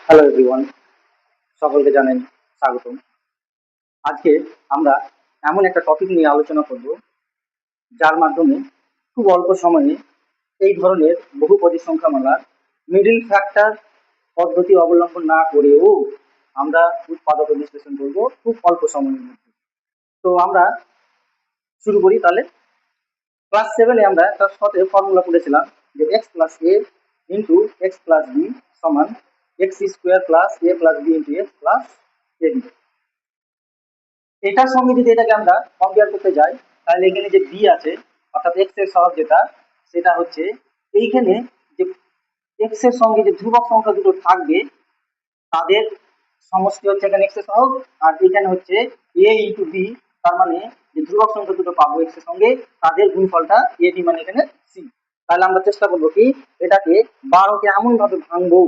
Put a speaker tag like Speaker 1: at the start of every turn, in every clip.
Speaker 1: Hello everyone, সকলকে জানাই স্বাগতম। আজকে আমরা এমন একটা টপিক নিয়ে আলোচনা করব যার মাধ্যমে খুব অল্প সময়ে এই ধরনের বহুপদী সংখ্যামালার মিডল ফ্যাক্টর পদ্ধতি অবলম্বন না করেও আমরা উৎপাদক বিশ্লেষণ করব খুব অল্প সময়ের মধ্যে। তো আমরা শুরু করি তাহলে। ক্লাস 7-এ আমরা একটা শর্টে ফর্মুলা পড়েছিলাম যে x plus a into x plus b সমান x square plus a plus b into x plus a b. এটার সঙ্গে যদি এটাকে আমরা কম্পেয়ার করতে যাই, তাহলে এখানে যে বি আছে অর্থাৎ এক্স এর সহগ যেটা, সেটা হচ্ছে এইখানে যে এক্স এর সঙ্গে যে ধ্রুবক সংখ্যা দুটো থাকবে তাদের সমষ্টি হচ্ছে এখানে এক্স এর সহগ, আর এখানে হচ্ছে এ ইন্টু বি, তার মানে যে ধ্রুবক সংখ্যা দুটো পাবো এক্স এর সঙ্গে তাদের গুণফলটা এ বি, মানে এখানে সি। তাহলে আমরা চেষ্টা করবো কি এটাকে 12কে এমন ভাবে ভাঙবো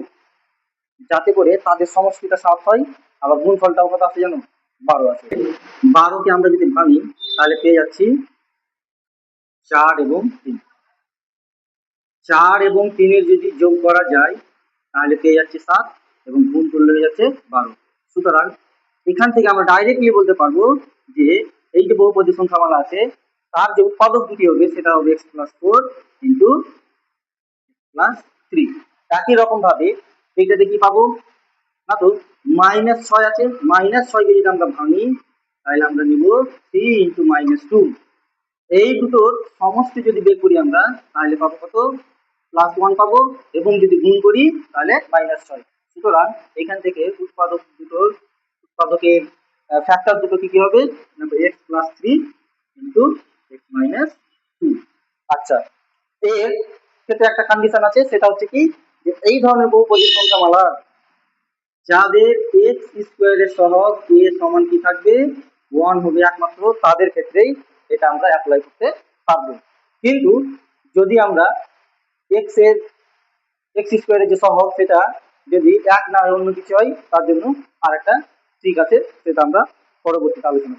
Speaker 1: যাতে করে তাদের সমষ্টিটা 7 হয়, আবার গুণফলটাও কত আছে জানো, 12 আছে। 12কে আমরা যদি ভাঙি তাহলে পেয়ে যাচ্ছি 4 এবং 3। 4 এবং 3-এর যদি যোগ করা যায় তাহলে পেয়ে যাচ্ছে 7 এবং গুণ করলে হয়ে যাচ্ছে 12। সুতরাং এখান থেকে আমরা ডাইরেক্টলি বলতে পারবো যে এই যে বহুপদী সংখ্যামালা আছে তার যে উৎপাদক দুটি হবে সেটা হবে x প্লাস 4 ইন্টু প্লাস 3। একই রকম ভাবে এইটাতে কি পাবো না, তো -6 আছে, -6কে যদি আমরা ভাঙি তাহলে আমরা নিব 3 ইন্টু -2। এই দুটোর সমষ্টি যদি বের করি আমরা তাহলে পাবো কত, +1 পাবো, এবং যদি গুণ করি তাহলে -6। সুতরাং এখান থেকে উৎপাদকের ফ্যাক্টর দুটো কি হবে, x plus 3 into x minus 2। আচ্ছা, এর ক্ষেত্রে একটা কন্ডিশন আছে, সেটা হচ্ছে কি যে এই ধরনের বহুপদী সংখ্যামালা যাদের এক্স স্কোয়ারের সহগ এ সমান কি থাকবে, 1 হবে একমাত্র, তাদের ক্ষেত্রেই এটা আমরা অ্যাপ্লাই করতে পারবো। কিন্তু যদি আমরা এক্স স্কোয়ারের যে সহগ সেটা যদি 1 না হয় অন্য কিছু হয়, তার জন্য আরেকটা ট্রিক আছে, সেটা আমরা পরবর্তীতে আলোচনা করব।